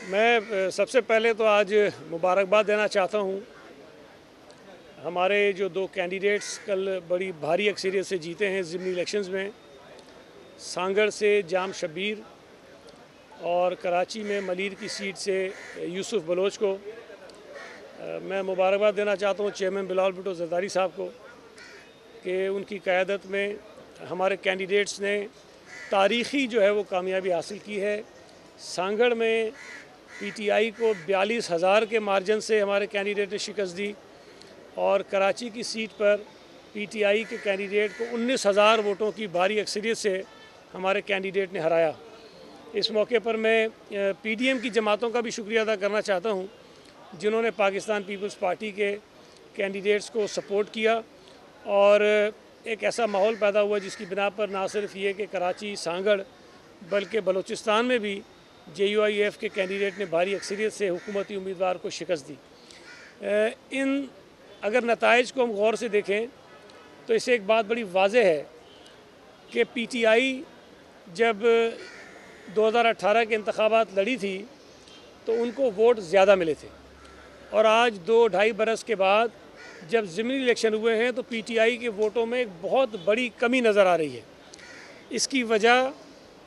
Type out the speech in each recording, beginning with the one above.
मैं सबसे पहले तो आज मुबारकबाद देना चाहता हूँ। हमारे जो दो कैंडिडेट्स कल बड़ी भारी अक्सरियत से जीते हैं ज़िमनी इलेक्शंस में, सांगड़ से जाम शब्बीर और कराची में मलीर की सीट से यूसुफ बलोच को। मैं मुबारकबाद देना चाहता हूँ चेयरमैन बिलावल भुट्टो ज़रदारी साहब को कि उनकी क़यादत में हमारे कैंडिडेट्स ने तारीख़ी जो है वो कामयाबी हासिल की है। सांगड़ में पीटीआई को 42,000 के मार्जिन से हमारे कैंडिडेट ने शिकस्त दी और कराची की सीट पर पीटीआई के कैंडिडेट को 19,000 वोटों की भारी अक्सरियत से हमारे कैंडिडेट ने हराया। इस मौके पर मैं पीडीएम की जमातों का भी शुक्रिया अदा करना चाहता हूं, जिन्होंने पाकिस्तान पीपल्स पार्टी के कैंडिडेट्स को सपोर्ट किया और एक ऐसा माहौल पैदा हुआ जिसकी बिना पर ना सिर्फ ये कि कराची, सांगड़ बल्कि बलूचिस्तान में भी JUIF के कैंडिडेट ने भारी अक्सरियत से हुकूमती उम्मीदवार को शिकस्त दी। इन अगर नताइज को हम गौर से देखें तो इससे एक बात बड़ी वाज़ेह है कि पीटीआई जब 2018 के इंतखाबात लड़ी थी तो उनको वोट ज़्यादा मिले थे और आज 2-2.5 बरस के बाद जब ज़िमनी इलेक्शन हुए हैं तो पीटीआई के वोटों में एक बहुत बड़ी कमी नज़र आ रही है। इसकी वजह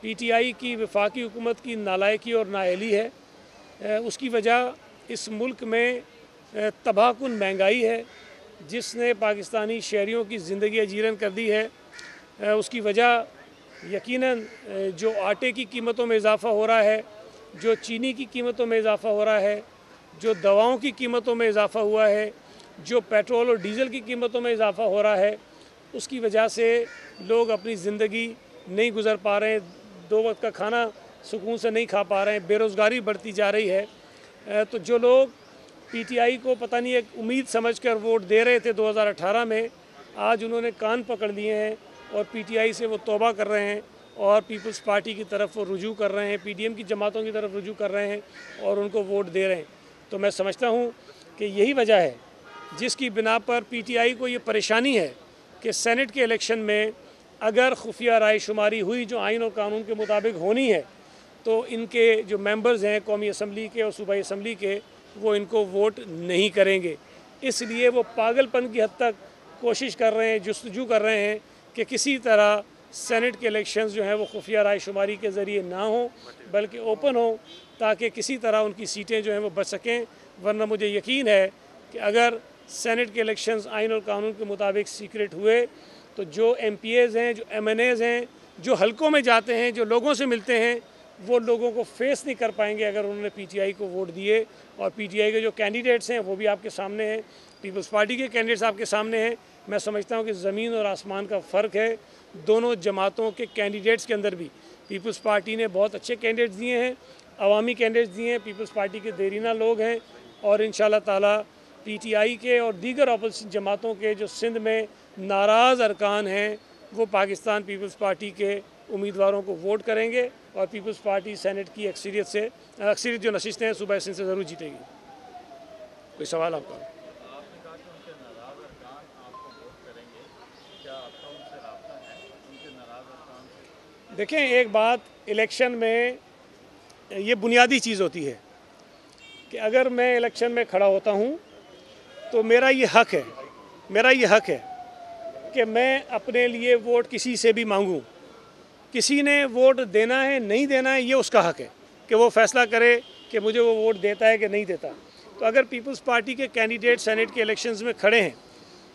पीटीआई की वफाकी हुकूमत की नालायकी और नाअहली है। उसकी वजह इस मुल्क में तबाहकुन महंगाई है जिसने पाकिस्तानी शहरियों की ज़िंदगी अजीरन कर दी है। उसकी वजह यकीनन जो आटे की कीमतों में इजाफ़ा हो रहा है, जो चीनी की कीमतों में इजाफ़ा हो रहा है, जो दवाओं की कीमतों में इजाफ़ा हुआ है, जो पेट्रोल और डीज़ल की कीमतों में इजाफ़ा हो रहा है, उसकी वजह से लोग अपनी ज़िंदगी नहीं गुज़र पा रहे हैं, 2 वक्त का खाना सुकून से नहीं खा पा रहे हैं, बेरोज़गारी बढ़ती जा रही है। तो जो लोग पीटीआई को पता नहीं एक उम्मीद समझकर वोट दे रहे थे 2018 में, आज उन्होंने कान पकड़ लिए हैं और पीटीआई से वो तौबा कर रहे हैं और पीपल्स पार्टी की तरफ वो रुजू कर रहे हैं, पीडीएम की जमातों की तरफ रुजू कर रहे हैं और उनको वोट दे रहे हैं। तो मैं समझता हूँ कि यही वजह है जिसकी बिना पर पीटीआई को ये परेशानी है कि सेनेट के इलेक्शन में अगर खुफिया राय शुमारी हुई जो आइन और कानून के मुताबिक होनी है तो इनके जो मेंबर्स हैं कौमी असम्बली के और सूबाई असम्बली के, वो इनको वोट नहीं करेंगे। इसलिए वो पागलपन की हद तक कोशिश कर रहे हैं, जुस्तजू कर रहे हैं कि किसी तरह सेनेट के इलेक्शंस जो हैं वो खुफिया राय शुमारी के ज़रिए ना हो बल्कि ओपन हो, ताकि किसी तरह उनकी सीटें जो हैं वो बच सकें। वरना मुझे यकीन है कि अगर सेनेट के इलेक्शंस आइन और कानून के मुताबिक सीक्रेट हुए तो जो MPAs हैं, जो MNAs हैं, जो हलकों में जाते हैं, जो लोगों से मिलते हैं, वो लोगों को फेस नहीं कर पाएंगे अगर उन्होंने पीटीआई को वोट दिए। और पीटीआई के जो कैंडिडेट्स हैं वो भी आपके सामने हैं, पीपल्स पार्टी के कैंडिडेट्स आपके सामने हैं। मैं समझता हूँ कि ज़मीन और आसमान का फ़र्क है दोनों जमातों के कैंडिडेट्स के अंदर भी। पीपल्स पार्टी ने बहुत अच्छे कैंडिडेट्स दिए हैं, अवामी कैंडिडेट्स दिए हैं, पीपल्स पार्टी के देरीना लोग हैं और इंशाल्लाह ताला पीटीआई के और दीगर अपोजिशन जमातों के जो सिंध में नाराज़ अरकान हैं वो पाकिस्तान पीपल्स पार्टी के उम्मीदवारों को वोट करेंगे और पीपल्स पार्टी सेनेट की अक्सरियत जो नशिस्तें हैं सूबा सिंध से ज़रूर जीतेगी। कोई सवाल आपका? आपने कहा कि उनके नाराज़ अरकान आपको वोट करेंगे, क्या आपका उनसे राब्ता है उनके नाराज़ अरकान से? देखें, एक बात इलेक्शन में ये बुनियादी चीज़ होती है कि अगर मैं इलेक्शन में खड़ा होता हूँ तो मेरा ये हक है कि मैं अपने लिए वोट किसी से भी मांगूं। किसी ने वोट देना है नहीं देना है ये उसका हक है कि वो फैसला करे कि मुझे वो वोट देता है कि नहीं देता। तो अगर पीपल्स पार्टी के कैंडिडेट सेनेट के इलेक्शंस में खड़े हैं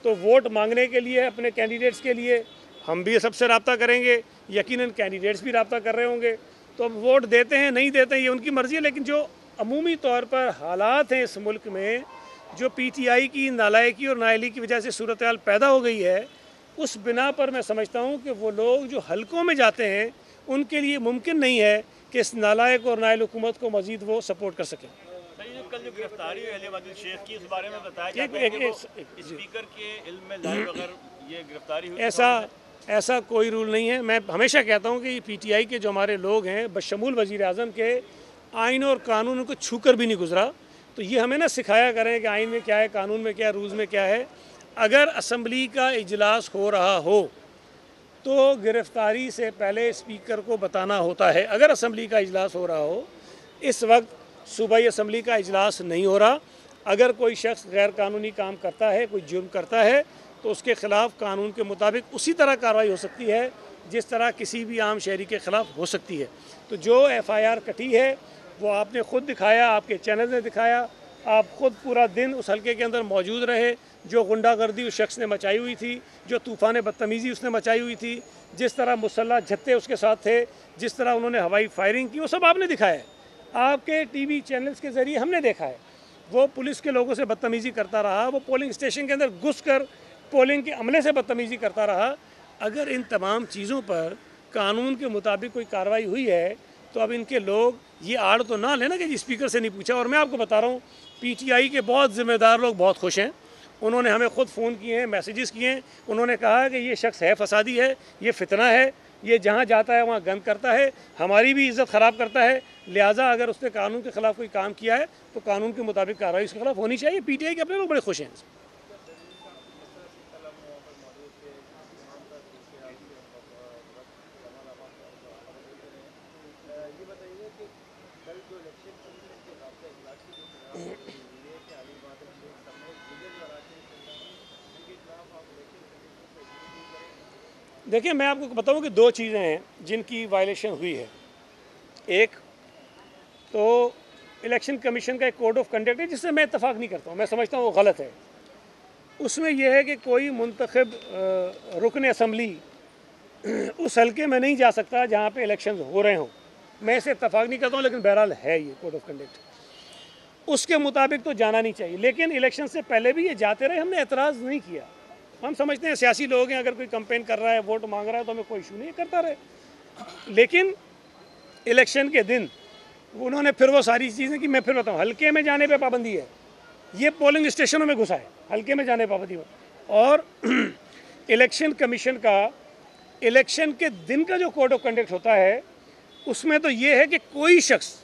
तो वोट मांगने के लिए अपने कैंडिडेट्स के लिए हम भी सबसे रब्ता करेंगे, यकीनन कैंडिडेट्स भी रब्ता कर रहे होंगे। तो अब वोट देते हैं नहीं देते हैं ये उनकी मर्ज़ी है, लेकिन जो अमूमी तौर पर हालात हैं इस मुल्क में, जो पीटीआई की नालायकी और नाअहली की वजह से सूरत हाल पैदा हो गई है, उस बिना पर मैं समझता हूँ कि वो लोग जो हलकों में जाते हैं उनके लिए मुमकिन नहीं है कि इस नालायक और नाअहल हुकूमत को मज़ीद वो सपोर्ट कर सकें। कल जो गिरफ्तारी हुई अली वाजिद शेख की, इस बारे में बताया जाता है कि वो स्पीकर के इल्म में लाए बगैर ये गिरफ्तारी हुई? ऐसा कोई रूल नहीं है। मैं हमेशा कहता हूँ कि पीटीआई के जो हमारे लोग हैं बशमूल वज़ीर आज़म के, आइन और कानून उनको छू कर भी नहीं गुजरा। तो ये हमें ना सिखाया करें कि आइन में क्या है, कानून में क्या है, रूल्स में क्या है। अगर असम्बली का इजलास हो रहा हो तो गिरफ्तारी से पहले स्पीकर को बताना होता है। अगर असम्बली का इजलास हो रहा हो, इस वक्त सूबाई असम्बली का इजलास नहीं हो रहा। अगर कोई शख्स गैर कानूनी काम करता है, कोई जुर्म करता है, तो उसके ख़िलाफ़ कानून के मुताबिक उसी तरह कार्रवाई हो सकती है जिस तरह किसी भी आम शहरी के ख़िलाफ़ हो सकती है। तो जो FIR कटी है वो आपने ख़ुद दिखाया, आपके चैनल ने दिखाया, आप ख़ुद पूरा दिन उस हल्के के अंदर मौजूद रहे। जो गुंडागर्दी उस शख्स ने मचाई हुई थी, जो तूफ़ान बदतमीज़ी उसने मचाई हुई थी, जिस तरह मुसल्लह झत्ते उसके साथ थे, जिस तरह उन्होंने हवाई फायरिंग की, वो सब आपने दिखाया है। आपके TV चैनल्स के ज़रिए हमने देखा है। वो पुलिस के लोगों से बदतमीज़ी करता रहा, वो पोलिंग स्टेशन के अंदर घुस कर पोलिंग के अमले से बदतमीज़ी करता रहा। अगर इन तमाम चीज़ों पर कानून के मुताबिक कोई कार्रवाई हुई है तो अब इनके लोग ये आड़ तो ना लेना कि जी स्पीकर से नहीं पूछा। और मैं आपको बता रहा हूँ, PTI के बहुत ज़िम्मेदार लोग बहुत खुश हैं। उन्होंने हमें ख़ुद फ़ोन किए हैं, मैसेजेस किए हैं। उन्होंने कहा कि ये शख्स है फसादी है, ये फितना है, ये जहाँ जाता है वहाँ गंद करता है, हमारी भी इज़्ज़त ख़राब करता है। लिहाजा अगर उसने कानून के ख़िलाफ़ कोई काम किया है तो कानून के मुताबिक कार्रवाई उसके खिलाफ होनी चाहिए। PTI के अपने लोग बड़े खुश हैं। देखिए, मैं आपको बताऊं कि दो चीज़ें हैं जिनकी वायलेशन हुई है। एक तो इलेक्शन कमीशन का एक कोड ऑफ कंडक्ट है जिससे मैं इत्तफाक नहीं करता हूं, मैं समझता हूं वो गलत है। उसमें यह है कि कोई मुंतखब रुकन असम्बली उस हल्के में नहीं जा सकता जहां पे इलेक्शन हो रहे हों। मैं इसे इत्तफाक नहीं करता हूं, लेकिन बहरहाल है ये कोड ऑफ कंडक्ट। उसके मुताबिक तो जाना नहीं चाहिए, लेकिन इलेक्शन से पहले भी ये जाते रहे, हमने एतराज़ नहीं किया। हम समझते हैं सियासी लोग हैं, अगर कोई कैंपेन कर रहा है, वोट मांग रहा है, तो हमें कोई इशू नहीं, करता रहे। लेकिन इलेक्शन के दिन उन्होंने फिर वो सारी चीज़ें कि मैं फिर बताऊँ, हल्के में जाने पे पाबंदी है, ये पोलिंग स्टेशनों में घुसा है, हल्के में जाने पाबंदी है। और इलेक्शन कमीशन का इलेक्शन के दिन का जो कोड ऑफ कंडक्ट होता है उसमें तो ये है कि कोई शख्स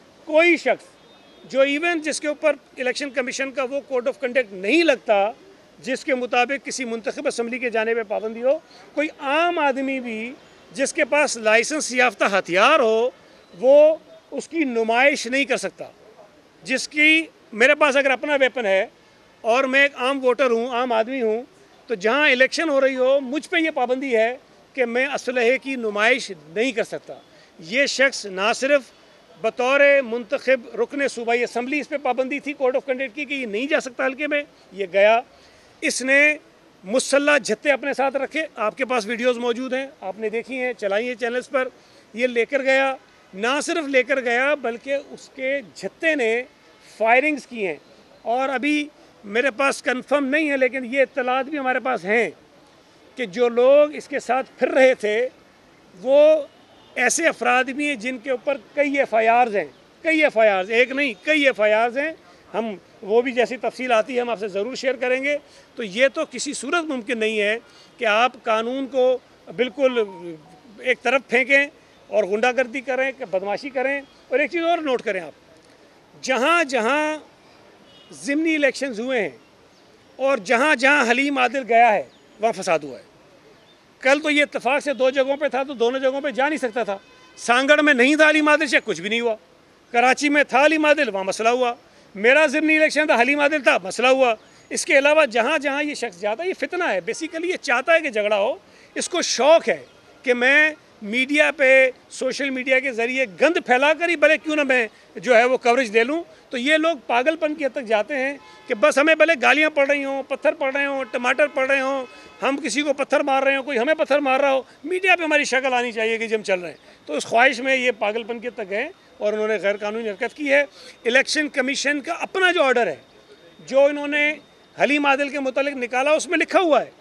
जो इवन जिसके ऊपर इलेक्शन कमीशन का वो कोड ऑफ कंडक्ट नहीं लगता, जिसके मुताबिक किसी मुंतखब असम्बली के जाने पे पाबंदी हो, कोई आम आदमी भी जिसके पास लाइसेंस याफ्ता हथियार हो, वो उसकी नुमाइश नहीं कर सकता। जिसकी मेरे पास अगर अपना वेपन है और मैं एक आम वोटर हूँ, आम आदमी हूँ, तो जहाँ इलेक्शन हो रही हो मुझ पे ये पाबंदी है कि मैं असलहे की नुमाइश नहीं कर सकता। ये शख्स ना सिर्फ बतौर मुंतखब रुकन सूबाई असम्बली इस पर पाबंदी थी कोड ऑफ कंडक्ट की कि ये नहीं जा सकता हल्के में, ये गया, इसने मुसल्लह झत्ते अपने साथ रखे, आपके पास वीडियोस मौजूद हैं, आपने देखी हैं, चलाई हैं चैनल्स पर। ये लेकर गया, ना सिर्फ लेकर गया बल्कि उसके झत्ते ने फायरिंग्स की हैं। और अभी मेरे पास कंफर्म नहीं है, लेकिन ये इत्तलात भी हमारे पास हैं कि जो लोग इसके साथ फिर रहे थे वो ऐसे अफराद भी हैं जिनके ऊपर कई FIRs हैं, कई FIRs, एक नहीं कई FIRs हैं। हम वो भी जैसी तफसील आती है हम आपसे ज़रूर शेयर करेंगे। तो ये तो किसी सूरत मुमकिन नहीं है कि आप कानून को बिल्कुल एक तरफ फेंकें और गुंडागर्दी करें, बदमाशी करें। और एक चीज़ और नोट करें आप, जहाँ जहाँ ज़िमनी इलेक्शंस हुए हैं और जहाँ जहाँ हलीम आदिल गया है वहाँ फसाद हुआ है। कल तो ये इत्तेफाक से 2 जगहों पे था तो दोनों जगहों पे जा नहीं सकता था। सांगड़ में नहीं था हलीम आदिल से, कुछ भी नहीं हुआ। कराची में था हलीम आदिल, वहाँ मसला हुआ। मेरा ज़िमनी इलेक्शन था, हलीम आदिल था, मसला हुआ। इसके अलावा जहाँ जहाँ ये शख्स जाता है, ये फितना है। बेसिकली ये चाहता है कि झगड़ा हो, इसको शौक़ है कि मैं मीडिया पे, सोशल मीडिया के ज़रिए गंद फैला कर ही भले क्यों ना मैं जो है वो कवरेज ले लूँ। तो ये लोग पागलपन की हद तक जाते हैं कि बस हमें भले गालियाँ पड़ रही हों, पत्थर पड़ रहे हों, टमाटर पड़ रहे हों, हम किसी को पत्थर मार रहे हो, कोई हमें पत्थर मार रहा हो, मीडिया पे हमारी शक्ल आनी चाहिए कि जब हम चल रहे हैं। तो उस ख्वाहिश में ये पागलपन के तक गए और उन्होंने गैर कानूनी हरकत की है। इलेक्शन कमीशन का अपना जो ऑर्डर है, जो इन्होंने हलीम आदिल के मुतालिक निकाला, उसमें लिखा हुआ है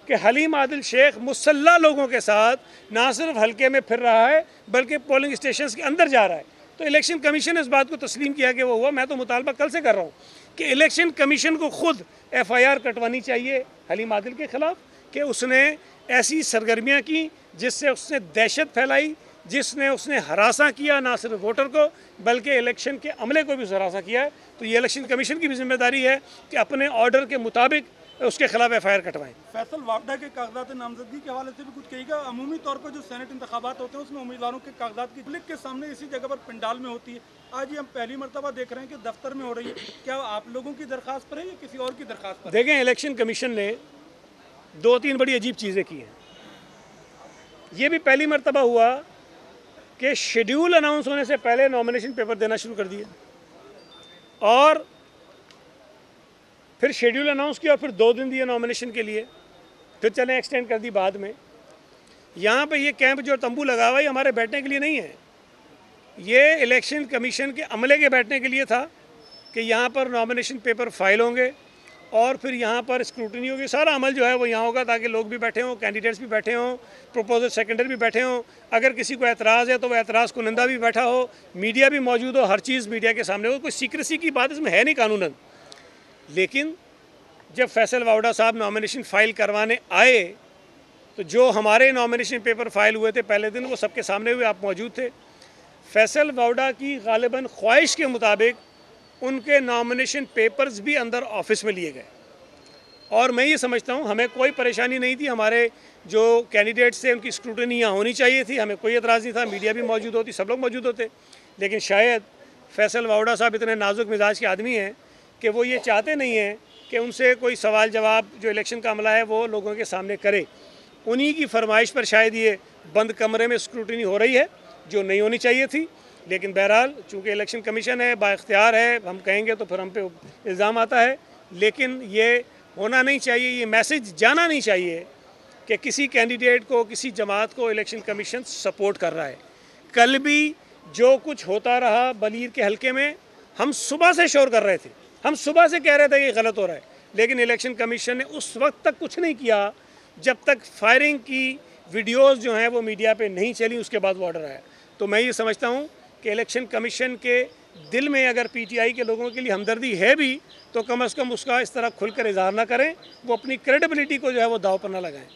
कि हलीम आदिल शेख मुसल्लह लोगों के साथ ना सिर्फ हल्के में फिर रहा है बल्कि पोलिंग स्टेशन के अंदर जा रहा है। तो इलेक्शन कमीशन ने इस बात को तस्लीम किया कि वो हुआ। मैं तो मुतालबा कल से कर रहा हूँ कि इलेक्शन कमीशन को खुद FIR कटवानी चाहिए हलीम आदिल के ख़िलाफ़ कि उसने ऐसी सरगर्मियाँ की जिससे उसने दहशत फैलाई, जिसने उसने हरासा किया ना सिर्फ वोटर को बल्कि इलेक्शन के अमले को भी हरासा किया है। तो ये इलेक्शन कमीशन की भी जिम्मेदारी है कि अपने ऑर्डर के मुताबिक उसके खिलाफ FIR कटवाएं। फैसल वावडा के कागजात नामजदगी के हवाले से भी कुछ कहेगा? अमूमी तौर पर जो सेनेट इंतखाबात होते हैं उसमें उम्मीदवारों के कागजात की पब्लिक के सामने इसी जगह पर पंडाल में होती है। आज ये हम पहली मरतबा देख रहे हैं कि दफ्तर में हो रही है। क्या आप लोगों की दरख्वास्त पर है या किसी और की दरख्वास्त पर? देखें, इलेक्शन कमीशन ने 2-3 बड़ी अजीब चीज़ें की हैं। ये भी पहली मरतबा हुआ कि शेड्यूल अनाउंस होने से पहले नॉमिनेशन पेपर देना शुरू कर दिए, और फिर शेड्यूल अनाउंस किया और फिर 2 दिन दिए नॉमिनेशन के लिए, फिर चले एक्सटेंड कर दी बाद में। यहाँ पे ये कैंप जो तंबू लगा हुआ है हमारे बैठने के लिए नहीं है, ये इलेक्शन कमीशन के अमले के बैठने के लिए था कि यहाँ पर नॉमिनेशन पेपर फाइल होंगे और फिर यहाँ पर स्क्रूटनी होगी। सारा अमल जो है वो यहाँ होगा ताकि लोग भी बैठे हों, कैंडिडेट्स भी बैठे हों, प्रपोजल सेकेंडर भी बैठे हों। अगर किसी को एतराज़ है तो वह एतराज़ कुनंदा भी बैठा हो, मीडिया भी मौजूद हो, हर चीज़ मीडिया के सामने हो। कोई सीक्रेसी की बात इसमें है नहीं कानूनन। लेकिन जब फैसल वावडा साहब नॉमिनेशन फ़ाइल करवाने आए तो जो हमारे नॉमिनेशन पेपर फाइल हुए थे पहले दिन, वो सबके सामने हुए, आप मौजूद थे। फैसल वावडा की गालिबन ख्वाहिश के मुताबिक उनके नॉमिनेशन पेपर्स भी अंदर ऑफिस में लिए गए, और मैं ये समझता हूँ हमें कोई परेशानी नहीं थी। हमारे जो कैंडिडेट्स थे उनकी स्क्रूटनी यहाँ होनी चाहिए थी, हमें कोई एतराज़ नहीं था, मीडिया भी मौजूद होती, सब लोग मौजूद होते। लेकिन शायद फैसल वावडा साहब इतने नाजुक मिजाज के आदमी हैं कि वो ये चाहते नहीं हैं कि उनसे कोई सवाल जवाब जो इलेक्शन का अमला है वो लोगों के सामने करे। उन्हीं की फरमाइश पर शायद ये बंद कमरे में स्क्रूटनी हो रही है जो नहीं होनी चाहिए थी। लेकिन बहरहाल चूँकि इलेक्शन कमीशन है, बाइख्तियार है, हम कहेंगे तो फिर हम पे इल्ज़ाम आता है। लेकिन ये होना नहीं चाहिए, ये मैसेज जाना नहीं चाहिए कि किसी कैंडिडेट को, किसी जमात को इलेक्शन कमीशन सपोर्ट कर रहा है। कल भी जो कुछ होता रहा बलीर के हलके में, हम सुबह से शोर कर रहे थे, हम सुबह से कह रहे थे कि गलत हो रहा है, लेकिन इलेक्शन कमीशन ने उस वक्त तक कुछ नहीं किया जब तक फायरिंग की वीडियोज़ जो हैं वो मीडिया पे नहीं चली, उसके बाद वो ऑर्डर आया। तो मैं ये समझता हूँ कि इलेक्शन कमीशन के दिल में अगर PTI के लोगों के लिए हमदर्दी है भी तो कम से कम उसका इस तरह खुलकर इजहार ना करें, वो अपनी क्रेडिबिलिटी को जो है वो दाव पर ना लगाएं।